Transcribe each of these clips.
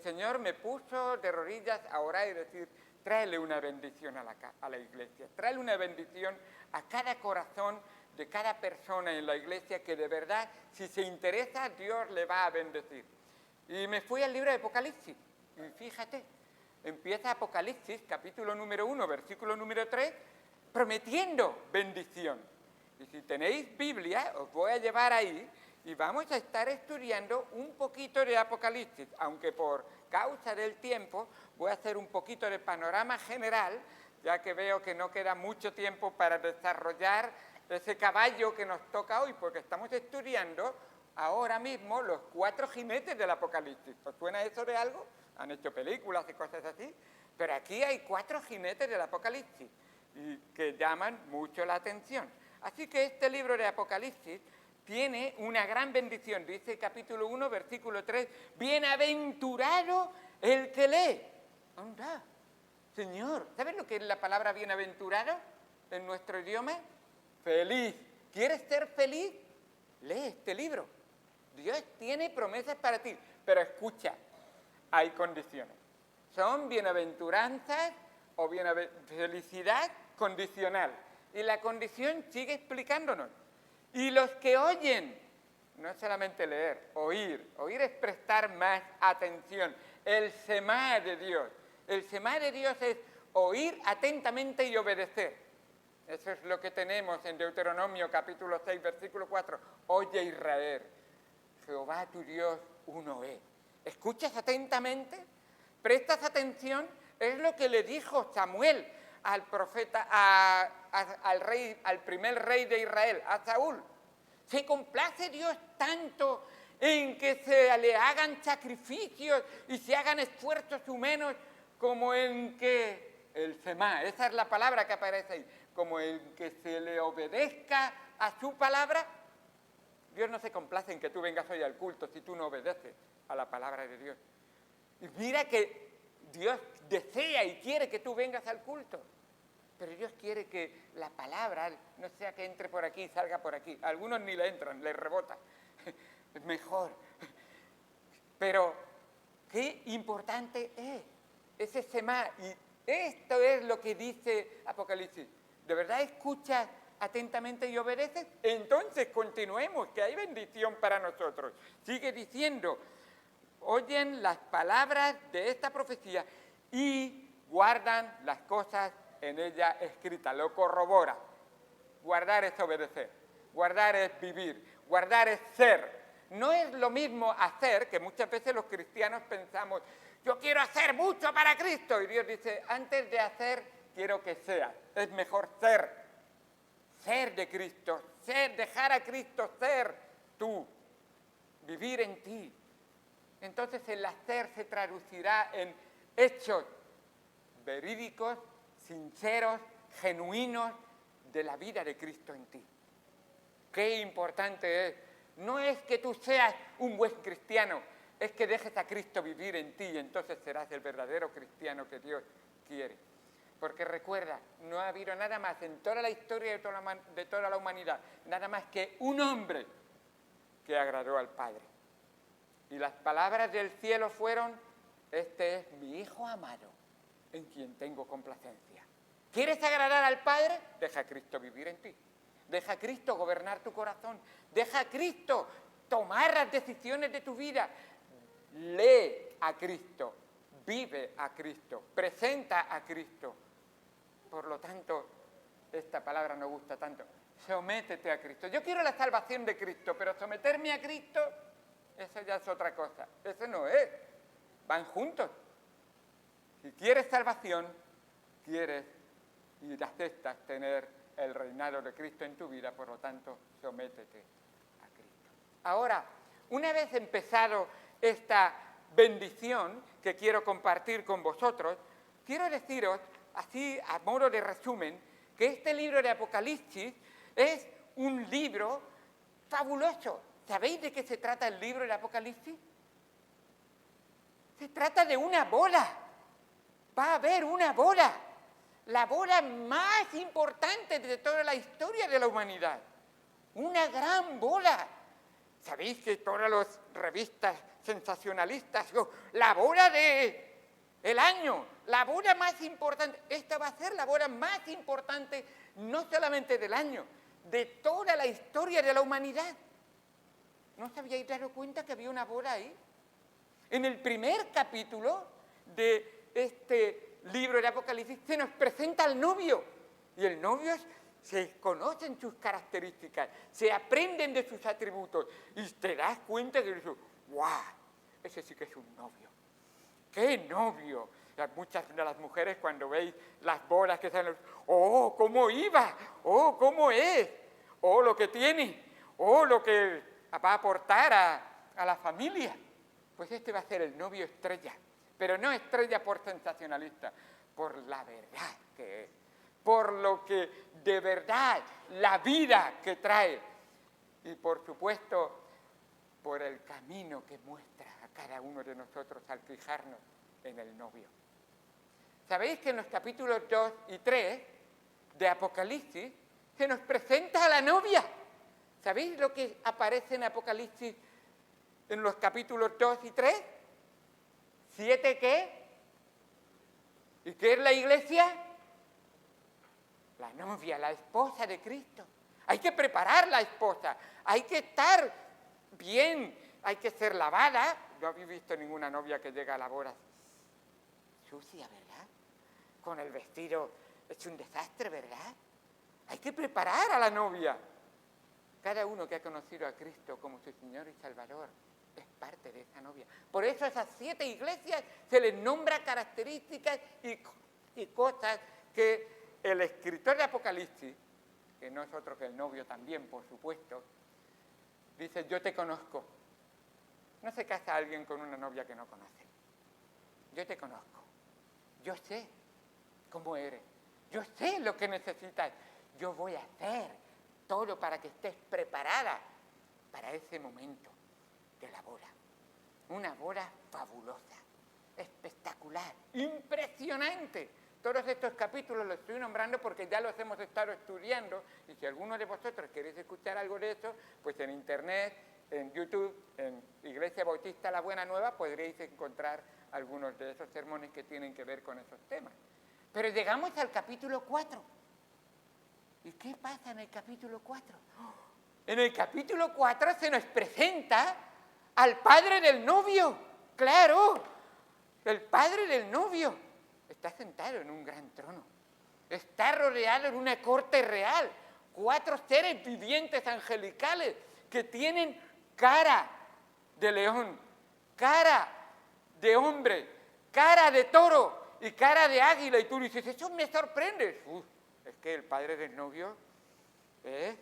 Señor me puso de rodillas a orar y decir, tráele una bendición a la iglesia, tráele una bendición a cada corazón de cada persona en la iglesia que de verdad, si se interesa, Dios le va a bendecir. Y me fui al libro de Apocalipsis, y fíjate, empieza Apocalipsis, capítulo número 1, versículo número 3, prometiendo bendición. Y si tenéis Biblia, os voy a llevar ahí y vamos a estar estudiando un poquito de Apocalipsis, aunque por causa del tiempo voy a hacer un poquito de panorama general, ya que veo que no queda mucho tiempo para desarrollar ese caballo que nos toca hoy, porque estamos estudiando ahora mismo los 4 jinetes del Apocalipsis. ¿Os suena eso de algo? Han hecho películas y cosas así, pero aquí hay 4 jinetes del Apocalipsis y que llaman mucho la atención. Así que este libro de Apocalipsis tiene una gran bendición. Dice capítulo 1, versículo 3, bienaventurado el que lee. Anda, Señor, ¿sabes lo que es la palabra bienaventurado en nuestro idioma? Feliz. ¿Quieres ser feliz? Lee este libro. Dios tiene promesas para ti, pero escucha, hay condiciones. Son bienaventuranzas o felicidad condicional. Y la condición sigue explicándonos. Y los que oyen, no es solamente leer, oír. Oír es prestar más atención. El semá de Dios. El semá de Dios es oír atentamente y obedecer. Eso es lo que tenemos en Deuteronomio capítulo 6, versículo 4. Oye Israel, Jehová tu Dios uno es. ¿Escuchas atentamente? ¿Prestas atención? Es lo que le dijo Samuel al profeta, al primer rey de Israel, a Saúl. ¿Se complace Dios tanto en que se le hagan sacrificios y se hagan esfuerzos humanos como en que el semá, esa es la palabra que aparece ahí, como en que se le obedezca a su palabra? Dios no se complace en que tú vengas hoy al culto si tú no obedeces a la palabra de Dios. Y mira que Dios desea y quiere que tú vengas al culto, pero Dios quiere que la palabra no sea que entre por aquí y salga por aquí. Algunos ni le entran, le rebota. Es mejor. Pero qué importante es ese semá. Y esto es lo que dice Apocalipsis. ¿De verdad escuchas atentamente y obedeces? Entonces continuemos, que hay bendición para nosotros. Sigue diciendo, oyen las palabras de esta profecía y guardan las cosas en ella escritas, lo corrobora. Guardar es obedecer, guardar es vivir, guardar es ser. No es lo mismo hacer, que muchas veces los cristianos pensamos, yo quiero hacer mucho para Cristo, y Dios dice, antes de hacer, quiero que seas. Es mejor ser de Cristo, dejar a Cristo ser tú, vivir en ti. Entonces el hacer se traducirá en hechos verídicos, sinceros, genuinos de la vida de Cristo en ti. Qué importante es. No es que tú seas un buen cristiano, es que dejes a Cristo vivir en ti y entonces serás el verdadero cristiano que Dios quiere. Porque recuerda, no ha habido nada más en toda la historia de toda la humanidad, nada más que un hombre que agradó al Padre. Y las palabras del cielo fueron, este es mi Hijo amado, en quien tengo complacencia. ¿Quieres agradar al Padre? Deja a Cristo vivir en ti. Deja a Cristo gobernar tu corazón. Deja a Cristo tomar las decisiones de tu vida. Lee a Cristo, vive a Cristo, presenta a Cristo. Por lo tanto, esta palabra nos gusta tanto. Sométete a Cristo. Yo quiero la salvación de Cristo, pero someterme a Cristo, eso ya es otra cosa. Eso no es. Van juntos. Si quieres salvación, quieres y aceptas tener el reinado de Cristo en tu vida, por lo tanto, sométete a Cristo. Ahora, una vez empezado esta bendición que quiero compartir con vosotros, quiero deciros, así a modo de resumen, que este libro de Apocalipsis es un libro fabuloso. ¿Sabéis de qué se trata el libro de Apocalipsis? Se trata de una bola. Va a haber una bola. La bola más importante de toda la historia de la humanidad. Una gran bola Sabéis que todas las revistas sensacionalistas, la boda del año, la boda más importante, esta va a ser la boda más importante no solamente del año, de toda la historia de la humanidad. ¿No os habíais dado cuenta que había una boda ahí? En el primer capítulo de este libro de Apocalipsis se nos presenta al novio, y el novio se conocen sus características, se aprenden de sus atributos, y te das cuenta que dices, ¡guau! Ese sí que es un novio. ¡Qué novio! Muchas de las mujeres cuando veis las bodas que salen, ¡oh, cómo iba! ¡Oh, cómo es! ¡Oh, lo que tiene! ¡Oh, lo que va a aportar a la familia! Pues este va a ser el novio estrella, pero no estrella por sensacionalista, por la verdad que es, por lo que de verdad, la vida que trae, y por supuesto, por el camino que muestra a cada uno de nosotros al fijarnos en el novio. ¿Sabéis que en los capítulos 2 y 3 de Apocalipsis se nos presenta a la novia? ¿Sabéis lo que aparece en Apocalipsis en los capítulos 2 y 3? ¿7 qué? ¿Y qué es la iglesia? La novia, la esposa de Cristo. Hay que preparar la esposa, hay que estar bien, hay que ser lavada. No habéis visto ninguna novia que llega a la boda sucia, ¿verdad? Con el vestido hecho un desastre, ¿verdad? Hay que preparar a la novia. Cada uno que ha conocido a Cristo como su Señor y Salvador es parte de esa novia. Por eso a esas 7 iglesias se les nombra características y cosas que el escritor de Apocalipsis, que no es otro que el novio también, por supuesto, dice, yo te conozco. No se casa alguien con una novia que no conoce. Yo te conozco. Yo sé cómo eres. Yo sé lo que necesitas. Yo voy a hacer todo para que estés preparada para ese momento de la boda. Una boda fabulosa, espectacular, impresionante. Todos estos capítulos los estoy nombrando porque ya los hemos estado estudiando, y si alguno de vosotros queréis escuchar algo de eso, pues en internet, en YouTube, en Iglesia Bautista La Buena Nueva, podréis encontrar algunos de esos sermones que tienen que ver con esos temas. Pero llegamos al capítulo 4. ¿Y qué pasa en el capítulo 4? En el capítulo 4 se nos presenta al padre del novio. ¡Claro! El padre del novio está sentado en un gran trono. Está rodeado en una corte real. 4 seres vivientes angelicales que tienen cara de león, cara de hombre, cara de toro y cara de águila. Y tú dices, eso me sorprende. Es que el padre del novio es,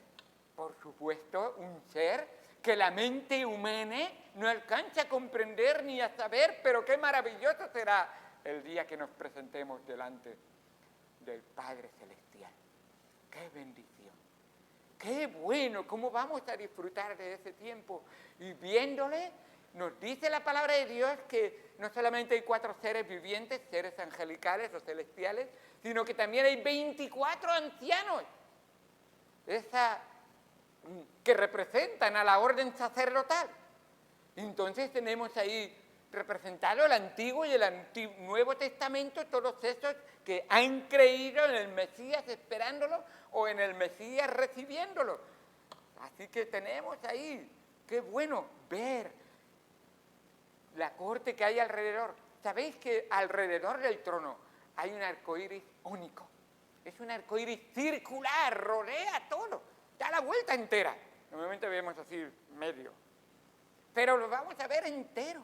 por supuesto, un ser que la mente humana no alcanza a comprender ni a saber, pero qué maravilloso será el día que nos presentemos delante del Padre Celestial. ¡Qué bendición! ¡Qué bueno! ¿Cómo vamos a disfrutar de ese tiempo? Y viéndole, nos dice la palabra de Dios que no solamente hay 4 seres vivientes, seres angelicales o celestiales, sino que también hay 24 ancianos, que representan a la orden sacerdotal. Entonces tenemos ahí representado el Antiguo y el Nuevo Testamento, todos esos que han creído en el Mesías esperándolo o en el Mesías recibiéndolo. Así que tenemos ahí, qué bueno ver la corte que hay alrededor. ¿Sabéis que alrededor del trono hay un arcoíris único? Es un arcoíris circular, rodea todo, da la vuelta entera. Normalmente vemos así medio, pero lo vamos a ver entero.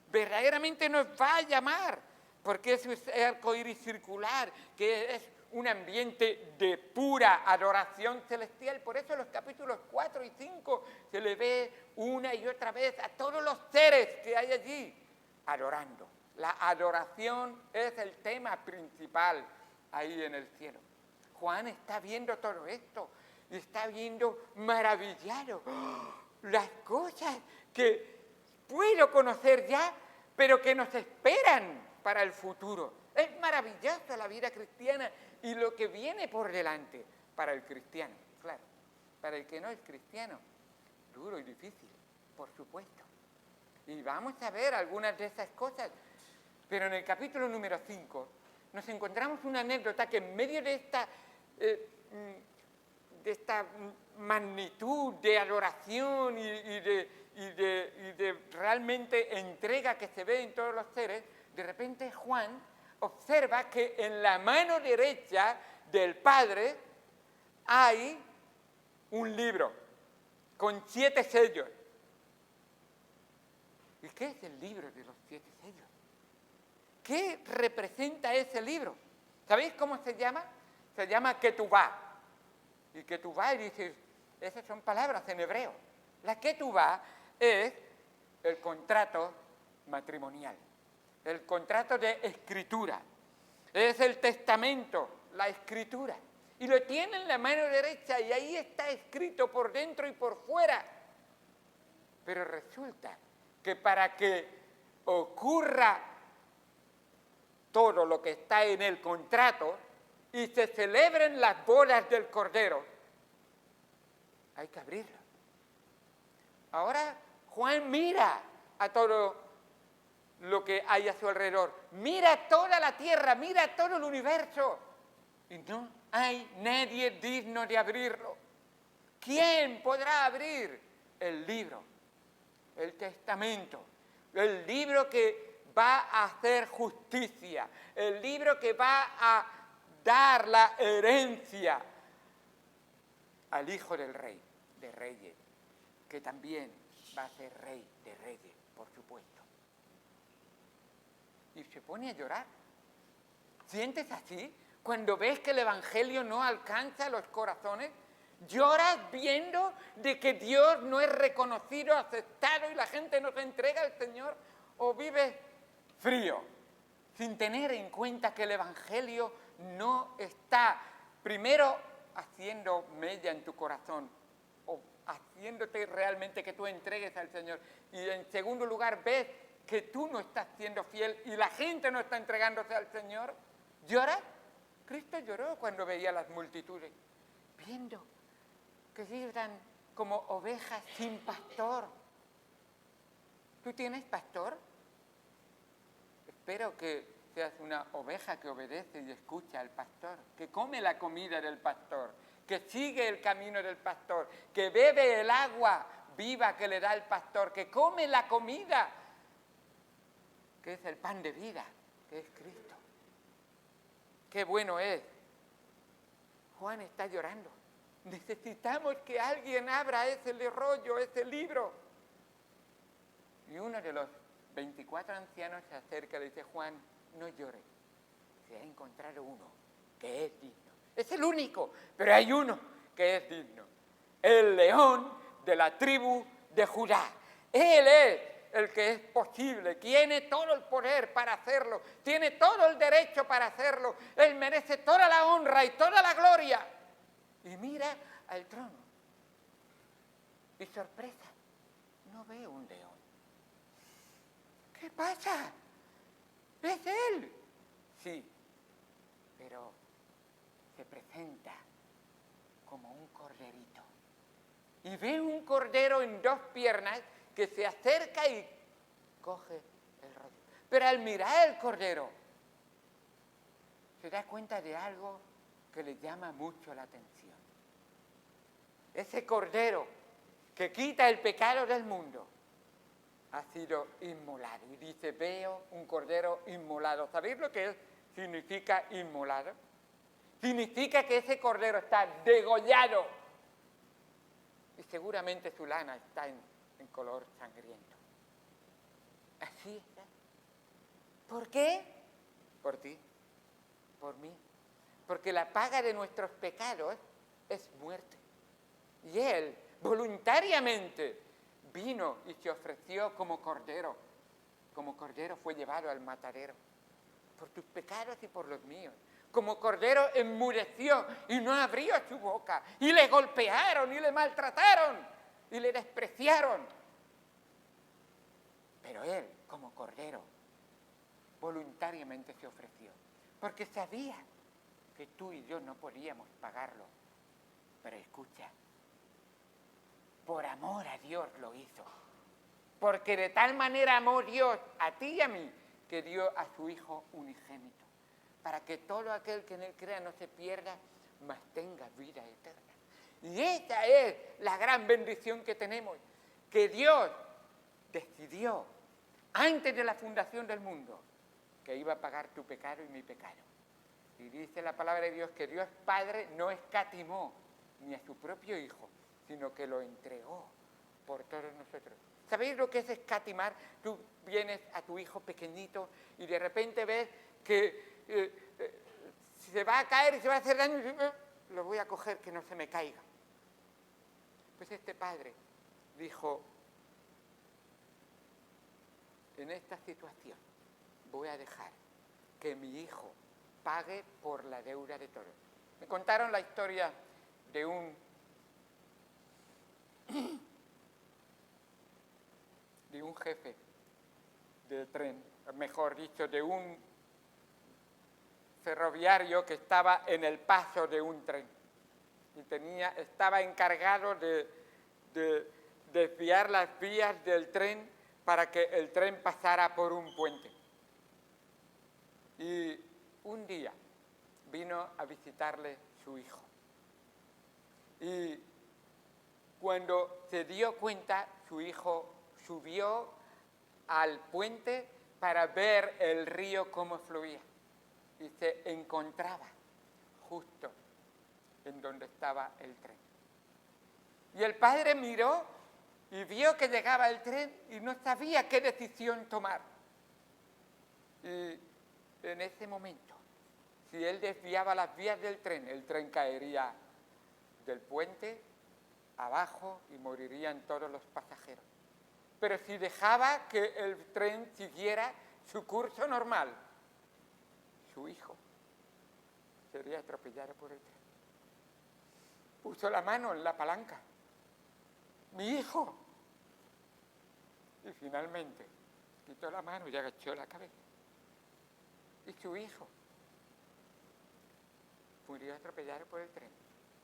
Verdaderamente nos va a llamar, porque es un arcoíris circular, que es un ambiente de pura adoración celestial. Por eso en los capítulos 4 y 5 se le ve una y otra vez a todos los seres que hay allí adorando. La adoración es el tema principal ahí en el cielo. Juan está viendo todo esto y está viendo maravillado las cosas que puedo conocer ya, pero que nos esperan para el futuro. Es maravillosa la vida cristiana y lo que viene por delante para el cristiano, claro. Para el que no es cristiano, duro y difícil, por supuesto. Y vamos a ver algunas de esas cosas. Pero en el capítulo número 5 nos encontramos una anécdota que en medio de esta magnitud de adoración y de realmente entrega que se ve en todos los seres, de repente Juan observa que en la mano derecha del Padre hay un libro con 7 sellos. ¿Y qué es el libro de los 7 sellos? ¿Qué representa ese libro? ¿Sabéis cómo se llama? Se llama Ketubá. Y Ketubá, y dices, esas son palabras en hebreo. La Ketubá es el contrato matrimonial, el contrato de escritura. Es el testamento, la escritura. Y lo tiene en la mano derecha y ahí está escrito por dentro y por fuera. Pero resulta que para que ocurra todo lo que está en el contrato y se celebren las bodas del Cordero, hay que abrirlo. Ahora Juan mira a todo lo que hay a su alrededor, mira toda la tierra, mira todo el universo, y no hay nadie digno de abrirlo. ¿Quién podrá abrir el libro, el testamento, el libro que va a hacer justicia, el libro que va a dar la herencia al Hijo del Rey, de Reyes, que también va a ser Rey de Reyes, por supuesto? Y se pone a llorar. ¿Sientes así? Cuando ves que el Evangelio no alcanza los corazones, lloras viendo de que Dios no es reconocido, aceptado y la gente no se entrega al Señor, o vives frío, sin tener en cuenta que el Evangelio no está, primero, haciendo mella en tu corazón, o haciéndote realmente que tú entregues al Señor, y en segundo lugar, ves que tú no estás siendo fiel y la gente no está entregándose al Señor. ¿Lloras? Cristo lloró cuando veía las multitudes, viendo que eran como ovejas sin pastor. ¿Tú tienes pastor? Espero que seas una oveja que obedece y escucha al pastor, que come la comida del pastor, que sigue el camino del pastor, que bebe el agua viva que le da el pastor, que come la comida, que es el pan de vida, que es Cristo. ¡Qué bueno es! Juan está llorando. Necesitamos que alguien abra ese rollo, ese libro. Y uno de los 24 ancianos se acerca y le dice: Juan, no llores. Se ha encontrado uno que es digno. Es el único, pero hay uno que es digno. El león de la tribu de Judá. Él es el que es posible, tiene todo el poder para hacerlo, tiene todo el derecho para hacerlo. Él merece toda la honra y toda la gloria. Y mira al trono. Y sorpresa, no ve un león. ¿Qué pasa? ¿Es él? Sí, pero se presenta como un corderito. Y ve un cordero en 2 piernas que se acerca y coge el rollo. Pero al mirar el cordero, se da cuenta de algo que le llama mucho la atención. Ese cordero que quita el pecado del mundo ha sido inmolado. Y dice: veo un cordero inmolado. ¿Sabéis lo que significa inmolado? Significa que ese cordero está degollado. Y seguramente su lana está en color sangriento. Así está. ¿Por qué? Por ti, por mí. Porque la paga de nuestros pecados es muerte. Y Él voluntariamente vino y se ofreció como cordero. Como cordero fue llevado al matadero. Por tus pecados y por los míos. Como cordero enmudeció y no abrió su boca. Y le golpearon y le maltrataron y le despreciaron. Pero Él, como cordero, voluntariamente se ofreció. Porque sabía que tú y yo no podíamos pagarlo. Pero escucha, por amor a Dios lo hizo. Porque de tal manera amó Dios a ti y a mí, que dio a su Hijo unigénito, para que todo aquel que en Él crea no se pierda, mas tenga vida eterna. Y esta es la gran bendición que tenemos, que Dios decidió, antes de la fundación del mundo, que iba a pagar tu pecado y mi pecado. Y dice la palabra de Dios que Dios Padre no escatimó ni a su propio Hijo, sino que lo entregó por todos nosotros. ¿Sabéis lo que es escatimar? Tú vienes a tu hijo pequeñito y de repente ves que se va a caer y se va a hacer daño y lo voy a coger que no se me caiga. Pues este padre dijo, en esta situación voy a dejar que mi hijo pague por la deuda de todos. Me contaron la historia de un jefe de tren, mejor dicho, de un ferroviario que estaba en el paso de un tren y estaba encargado de desviar las vías del tren para que el tren pasara por un puente. Y un día vino a visitarle su hijo. Y cuando se dio cuenta, su hijo subió al puente para ver el río cómo fluía. Y se encontraba justo en donde estaba el tren. Y el padre miró y vio que llegaba el tren y no sabía qué decisión tomar. Y en ese momento, si él desviaba las vías del tren, el tren caería del puente abajo y morirían todos los pasajeros. Pero si dejaba que el tren siguiera su curso normal, su hijo sería atropellado por el tren. Puso la mano en la palanca. ¡Mi hijo! Y finalmente quitó la mano y agachó la cabeza. Y su hijo murió atropellado por el tren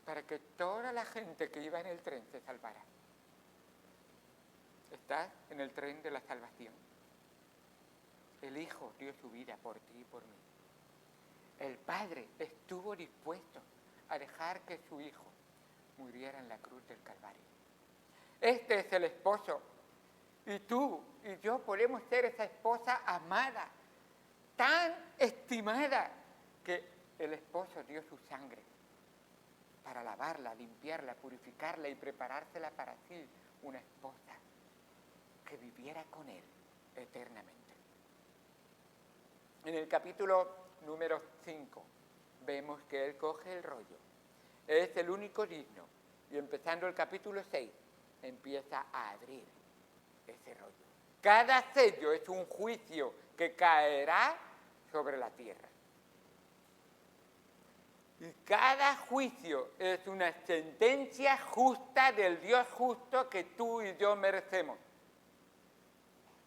para que toda la gente que iba en el tren se salvara. Estás en el tren de la salvación. El Hijo dio su vida por ti y por mí. El Padre estuvo dispuesto a dejar que su Hijo muriera en la cruz del Calvario. Este es el esposo. Y tú y yo podemos ser esa esposa amada, tan estimada, que el esposo dio su sangre para lavarla, limpiarla, purificarla y preparársela para sí, una esposa que viviera con él eternamente. En el capítulo número 5 vemos que él coge el rollo. Es el único digno. Y empezando el capítulo 6 empieza a abrir ese rollo. Cada sello es un juicio que caerá sobre la tierra. Y cada juicio es una sentencia justa del Dios justo que tú y yo merecemos.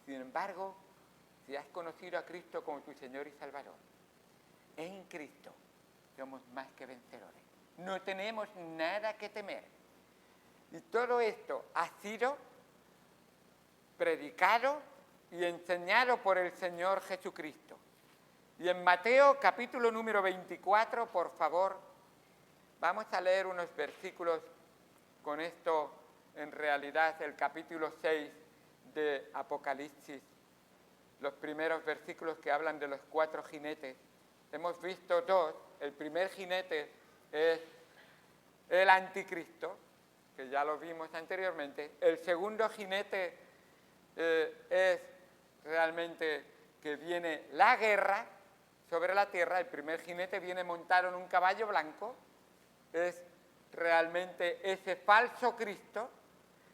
Sin embargo, si has conocido a Cristo como tu Señor y Salvador, en Cristo somos más que vencedores. No tenemos nada que temer. Y todo esto ha sido predicado y enseñado por el Señor Jesucristo. Y en Mateo capítulo número 24, por favor, vamos a leer unos versículos con esto, en realidad el capítulo 6 de Apocalipsis, los primeros versículos que hablan de los 4 jinetes. Hemos visto 2, el primer jinete es el anticristo, que ya lo vimos anteriormente. El segundo jinete es realmente que viene la guerra sobre la tierra. El primer jinete viene montado en un caballo blanco, es realmente ese falso Cristo.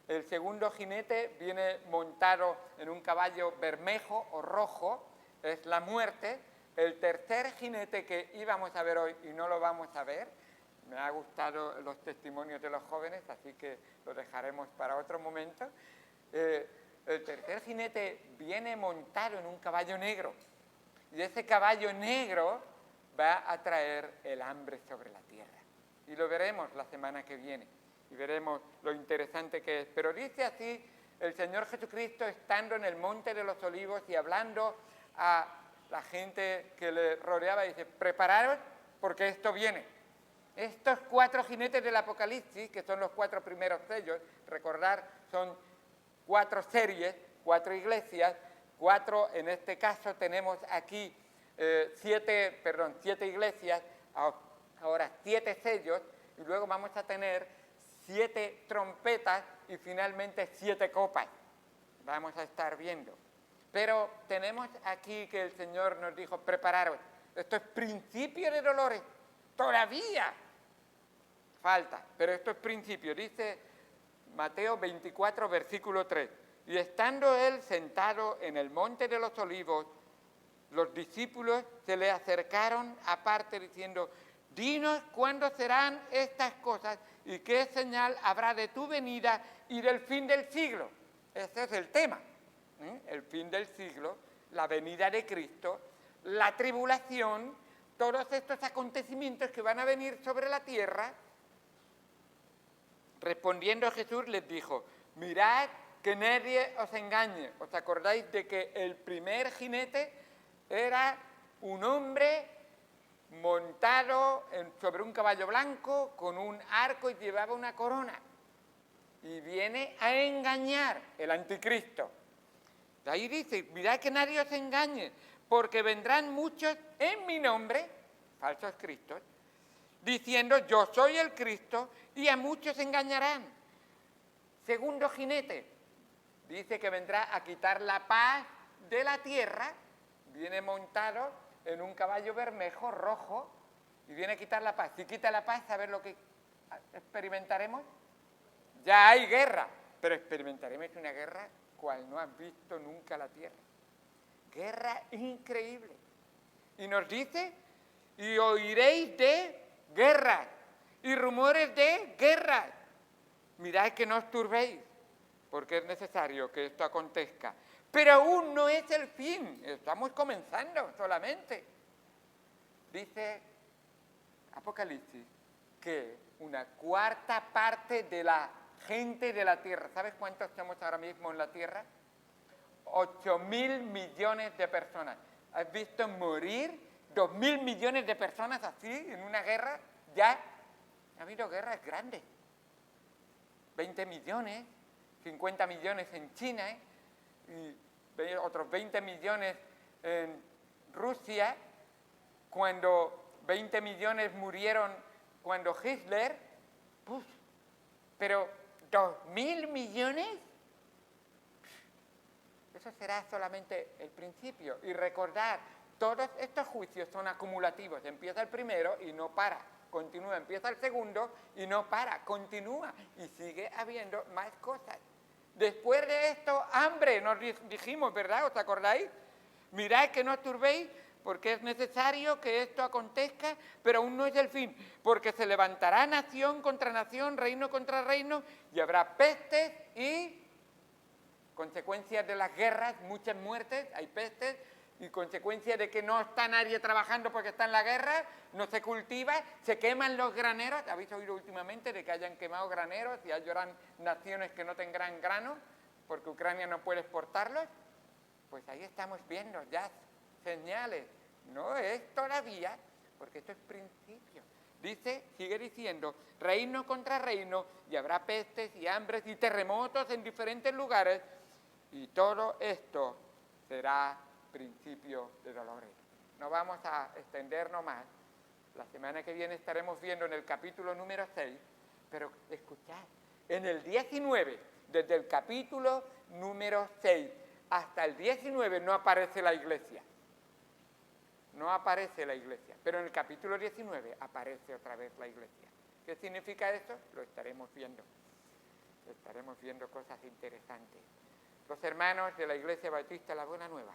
El segundo jinete viene montado en un caballo bermejo o rojo, es la muerte. El tercer jinete que íbamos a ver hoy y no lo vamos a ver, me ha gustado los testimonios de los jóvenes, así que lo dejaremos para otro momento. El tercer jinete viene montado en un caballo negro y ese caballo negro va a traer el hambre sobre la tierra. Y lo veremos la semana que viene. y veremos lo interesante que es. Pero dice así el Señor Jesucristo estando en el Monte de los Olivos y hablando a la gente que le rodeaba, dice, prepararos porque esto viene. Estos 4 jinetes del Apocalipsis, que son los 4 primeros sellos, recordar, son 4 series, 4 iglesias, 4, en este caso tenemos aquí 7 iglesias, ahora 7 sellos, y luego vamos a tener 7 trompetas y finalmente 7 copas. Vamos a estar viendo. Pero tenemos aquí que el Señor nos dijo, prepararos. Esto es principio de dolores. Todavía falta, pero esto es principio. Dice Mateo 24, versículo 3. Y estando él sentado en el monte de los olivos, los discípulos se le acercaron aparte diciendo, dinos cuándo serán estas cosas y qué señal habrá de tu venida y del fin del siglo. Ese es el tema. El fin del siglo, la venida de Cristo, la tribulación, todos estos acontecimientos que van a venir sobre la tierra. Respondiendo Jesús les dijo, mirad que nadie os engañe. ¿Os acordáis de que el primer jinete era un hombre montado sobre un caballo blanco con un arco y llevaba una corona? Y viene a engañar el anticristo. De ahí dice, mirad que nadie os engañe, porque vendrán muchos en mi nombre, falsos cristos, diciendo yo soy el Cristo, y a muchos engañarán. Segundo jinete, dice que vendrá a quitar la paz de la tierra, viene montado en un caballo bermejo, rojo, y viene a quitar la paz. Si quita la paz, ¿sabes lo que experimentaremos? Ya hay guerra, pero experimentaremos una guerra cual no has visto nunca la tierra. Guerra increíble. Y nos dice, y oiréis de guerras y rumores de guerras. Mirad que no os turbéis, porque es necesario que esto acontezca. Pero aún no es el fin, estamos comenzando solamente. Dice Apocalipsis que una cuarta parte de la gente de la tierra, ¿sabes cuántos somos ahora mismo en la tierra? 8.000 millones de personas. ¿Has visto morir 2.000 millones de personas así en una guerra? Ya ha habido guerras grandes. 20 millones, 50 millones en China, y otros 20 millones en Rusia, cuando 20 millones murieron cuando Hitler, pero 2.000 millones, eso será solamente el principio. Y recordar, todos estos juicios son acumulativos. Empieza el primero y no para, continúa. Empieza el segundo y no para, continúa. Y sigue habiendo más cosas. Después de esto, hambre, nos dijimos, ¿verdad? ¿Os acordáis? Mirad que no os turbéis, porque es necesario que esto acontezca, pero aún no es el fin, porque se levantará nación contra nación, reino contra reino, y habrá pestes y consecuencias de las guerras, muchas muertes, hay pestes, y consecuencias de que no está nadie trabajando porque está en la guerra, no se cultiva, se queman los graneros. ¿Habéis oído últimamente de que hayan quemado graneros y hayan naciones que no tendrán grano porque Ucrania no puede exportarlos? Pues ahí estamos viendo ya señales. No es todavía, porque esto es principio. Dice, sigue diciendo, reino contra reino, y habrá pestes y hambres y terremotos en diferentes lugares, y todo esto será principio de dolores. No vamos a extendernos más. La semana que viene estaremos viendo en el capítulo número 6, pero escuchad, en el 19, desde el capítulo número 6 hasta el 19 no aparece la iglesia. No aparece la iglesia, pero en el capítulo 19 aparece otra vez la iglesia. ¿Qué significa eso? Lo estaremos viendo. Estaremos viendo cosas interesantes. Los hermanos de la Iglesia Bautista La Buena Nueva,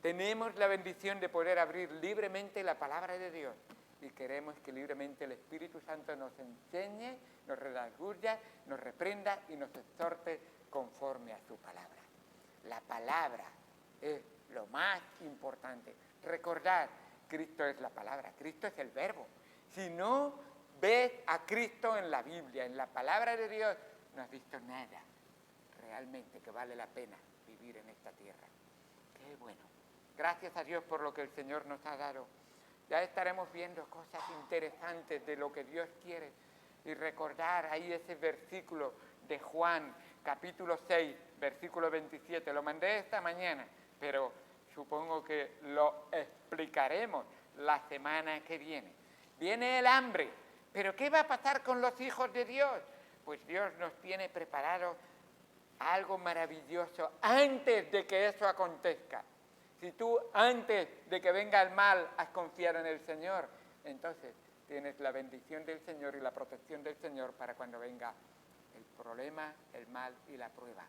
tenemos la bendición de poder abrir libremente la palabra de Dios y queremos que libremente el Espíritu Santo nos enseñe, nos redarguya, nos reprenda y nos exhorte conforme a su palabra. La palabra es lo más importante. Recordad, Cristo es la palabra, Cristo es el verbo. Si no ves a Cristo en la Biblia, en la palabra de Dios, no has visto nada realmente que vale la pena vivir en esta tierra. Qué bueno. Gracias a Dios por lo que el Señor nos ha dado. Ya estaremos viendo cosas interesantes de lo que Dios quiere y recordar ahí ese versículo de Juan, capítulo 6, versículo 27. Lo mandé esta mañana, pero supongo que lo explicaremos la semana que viene. Viene el hambre, pero ¿qué va a pasar con los hijos de Dios? Pues Dios nos tiene preparado algo maravilloso antes de que eso acontezca. Si tú antes de que venga el mal has confiado en el Señor, entonces tienes la bendición del Señor y la protección del Señor para cuando venga el problema, el mal y la prueba.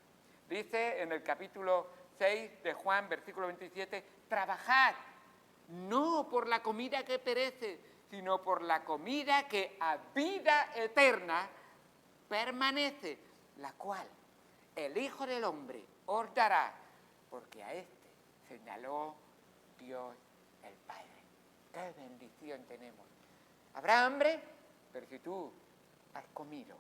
Dice en el capítulo 6 de Juan, versículo 27, trabajad, no por la comida que perece, sino por la comida que a vida eterna permanece, la cual el Hijo del Hombre os dará, porque a este señaló Dios el Padre. ¡Qué bendición tenemos! Habrá hambre, pero si tú has comido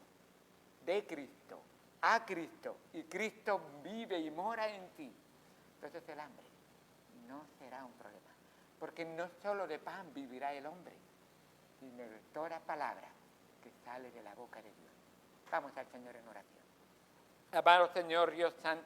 de Cristo, a Cristo, y Cristo vive y mora en ti, entonces el hambre no será un problema. Porque no solo de pan vivirá el hombre, sino de toda palabra que sale de la boca de Dios. Vamos al Señor en oración. Amado Señor Dios Santo,